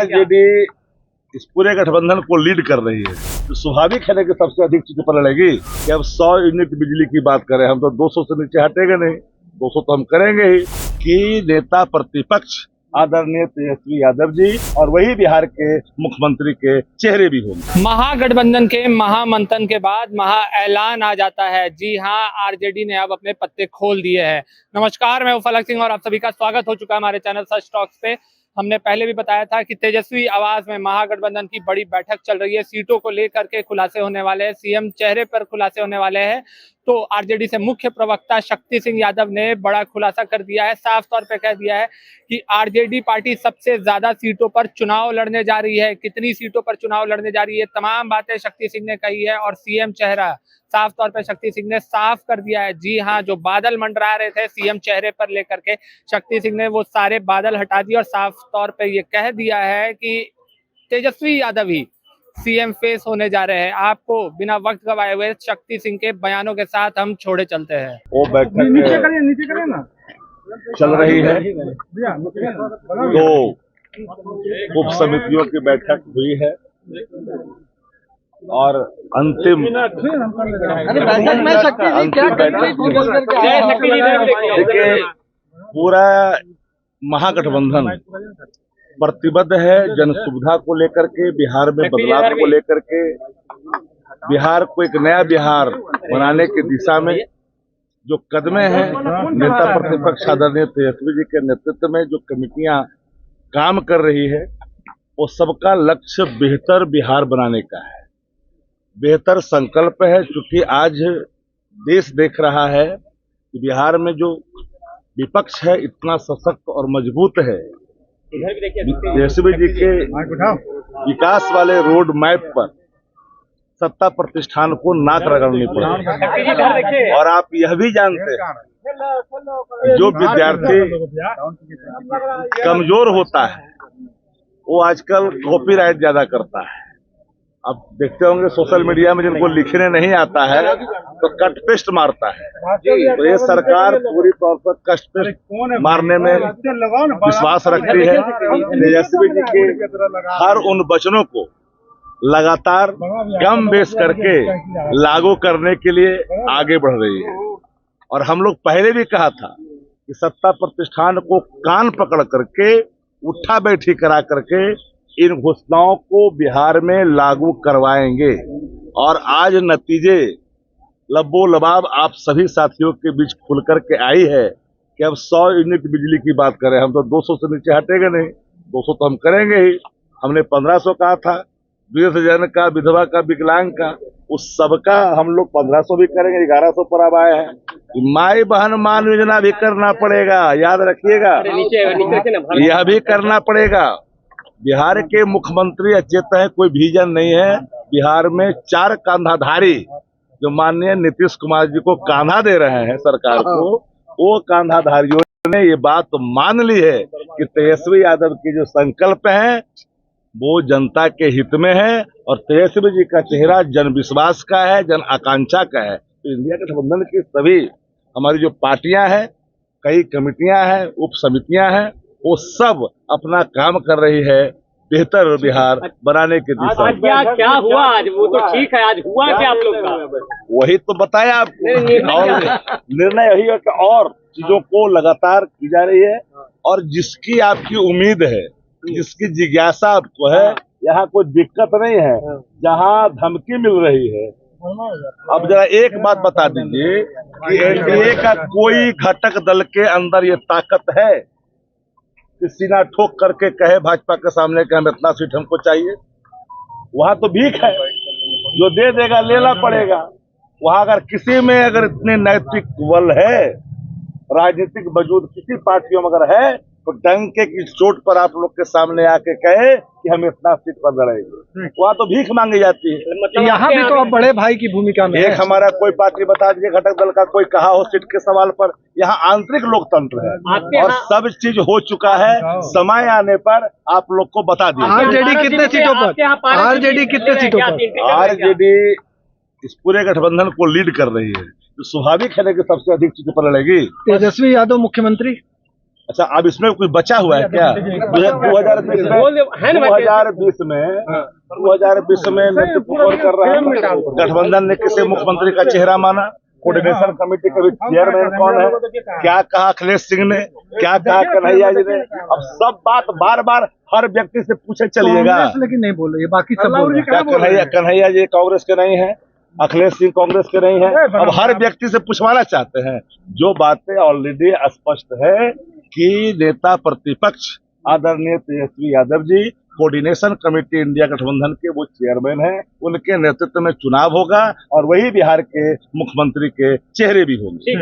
RJD इस पूरे गठबंधन को लीड कर रही है, तो स्वाभाविक है ना कि सबसे अधिक सीटें पर लड़ेगी। कि अब 100 यूनिट बिजली की बात करें, हम तो 200 से नीचे हटेंगे नहीं, 200 तो हम करेंगे ही। कि नेता प्रतिपक्ष आदरणीय तेजस्वी यादव जी और वही बिहार के मुख्यमंत्री के चेहरे भी होंगे। महागठबंधन के महामंथन के बाद महा ऐलान आ जाता है। जी हां, आरजेडी ने अब अपने पत्ते खोल दिए हैं। नमस्कार, मैं फलक सिंह और आप सभी का स्वागत हो चुका है हमारे चैनल सच टॉक्स पे। हमने पहले भी बताया था कि तेजस्वी आवाज में महागठबंधन की बड़ी बैठक चल रही है। सीटों को लेकर के खुलासे होने वाले हैं, सीएम चेहरे पर खुलासे होने वाले हैं। तो आरजेडी से मुख्य प्रवक्ता शक्ति सिंह यादव ने बड़ा खुलासा कर दिया है, साफ तौर पे कह दिया है कि आरजेडी पार्टी सबसे ज्यादा सीटों पर चुनाव लड़ने जा रही है। कितनी सीटों पर चुनाव लड़ने जा रही है, तमाम बातें शक्ति सिंह ने कही है। और सीएम चेहरा साफ तौर पे शक्ति सिंह ने साफ कर दिया है। जी हाँ, जो बादल मंडरा रहे थे सीएम चेहरे पर लेकर के, शक्ति सिंह ने वो सारे बादल हटा दिए और साफ तौर पे ये कह दिया है कि तेजस्वी यादव ही सीएम फेस होने जा रहे हैं। आपको बिना वक्त गवाए हुए शक्ति सिंह के बयानों के साथ हम छोड़े चलते हैं। वो बैठक नीचे करिए ना, चल रही है, तो उप समितियों की बैठक हुई है और अंतिम देखिए, पूरा महागठबंधन प्रतिबद्ध है जन सुविधा को लेकर के, बिहार में बदलाव को लेकर के, बिहार को एक नया बिहार बनाने की दिशा में जो कदमें हैं नेता प्रतिपक्ष आदरणीय तेजस्वी जी के नेतृत्व में जो कमेटियां काम कर रही है, वो सबका लक्ष्य बेहतर बिहार बनाने का है, बेहतर संकल्प है। क्योंकि आज देश देख रहा है कि बिहार में जो विपक्ष है इतना सशक्त और मजबूत है। तेजस्वी जी के विकास वाले रोड मैप पर सत्ता प्रतिष्ठान को नाक रगड़नी पड़ेगी। और आप यह भी जानते हैं जो विद्यार्थी कमजोर होता है वो आजकल कॉपीराइट ज्यादा करता है। अब देखते होंगे सोशल मीडिया में जिनको लिखने नहीं आता है तो कट पेस्ट मारता है। तो ये सरकार पूरी तौर पर कट पेस्ट मारने में विश्वास रखती है। तेजस्वी जी के हर उन वचनों को लगातार कम बेस करके लागू करने के लिए आगे बढ़ रही है। और हम लोग पहले भी कहा था कि सत्ता प्रतिष्ठान को कान पकड़ करके उठा बैठी करा करके इन घोषणाओं को बिहार में लागू करवाएंगे। और आज नतीजे लबो लबाब आप सभी साथियों के बीच खुल करके आई है कि अब 100 यूनिट बिजली की बात करें, हम तो 200 से नीचे हटेंगे नहीं, 200 तो हम करेंगे ही। हमने 1500 कहा था, वृद्धजन का, विधवा का, विकलांग का, उस सबका हम लोग 1500 भी करेंगे, 1100 पर अब आए हैं। माई बहन मान योजना भी करना पड़ेगा, याद रखिएगा, यह भी करना पड़ेगा। बिहार के मुख्यमंत्री अचेत है, कोई विजन नहीं है। बिहार में 4 कांधाधारी जो माननीय नीतीश कुमार जी को कांधा दे रहे हैं सरकार को, वो कांधाधारियों ने ये बात मान ली है कि तेजस्वी यादव की जो संकल्प है वो जनता के हित में है। और तेजस्वी जी का चेहरा जन विश्वास का है, जन आकांक्षा का है। तो इंडिया गठबंधन की सभी हमारी जो पार्टियां हैं, कई कमेटियां हैं, उप समितियां हैं, वो सब अपना काम कर रही है बेहतर बिहार बनाने की दिशा में। क्या हुआ आज? वो तो ठीक है, आज हुआ क्या आप लोग का? वही तो बताया आपको। और निर्णय यही है कि और चीजों को लगातार की जा रही है। और जिसकी आपकी उम्मीद है, जिसकी जिज्ञासा आपको है, यहाँ कोई दिक्कत नहीं है। जहाँ धमकी मिल रही है, अब जरा एक बात बता दीजिए कि एनडीए का कोई घटक दल के अंदर ये ताकत है कि सीना ठोक करके कहे भाजपा के सामने कि हम इतना सीट हमको चाहिए? वहां तो भीख है, जो दे देगा लेना पड़ेगा। वहां अगर किसी में अगर इतने नैतिक बल है, राजनीतिक वजूद किसी पार्टियों में अगर है, तो डंके की चोट पर आप लोग के सामने आके कहे कि हम इतना सीट पर लड़ेंगे। वहाँ तो भीख मांगी जाती है। मतलब यहाँ भी तो अब बड़े भाई की भूमिका में एक हमारा कोई पार्टी बता दीजिए घटक दल का कोई कहा हो सीट के सवाल पर। यहाँ आंतरिक लोकतंत्र है और सब चीज हो चुका है। समय आने पर आप लोग को बता दिया। आरजेडी कितने सीटों पर? आरजेडी कितने सीटों पर? आरजेडी इस पूरे गठबंधन को लीड कर रही है, तो स्वाभाविक है ना कि सबसे अधिक सीटों पर लड़ेगी। तेजस्वी यादव मुख्यमंत्री? अच्छा, अब इसमें कोई बचा हुआ है क्या? 2020 में नेतृत्व कर रहा है गठबंधन ने किसे मुख्यमंत्री का चेहरा माना? कोऑर्डिनेशन कमेटी के चेयरमैन कौन है? क्या कहा अखिलेश सिंह ने, क्या कहा कन्हैया जी ने? अब सब बात बार बार हर व्यक्ति से पूछे चलिएगा, लेकिन नहीं बोल रही है, बाकी सब बोल रहे हैं। क्या कन्हैया जी कांग्रेस के नहीं है, अखिलेश सिंह कांग्रेस के नहीं है? अब हर व्यक्ति से पूछवाना चाहते हैं। जो बातें ऑलरेडी स्पष्ट है कि नेता प्रतिपक्ष आदरणीय Tejashwi Yadav ji coordination committee India गठबंधन के वो चेयरमैन हैं, उनके नेतृत्व में चुनाव होगा और वही बिहार के मुख्यमंत्री के चेहरे भी होंगे।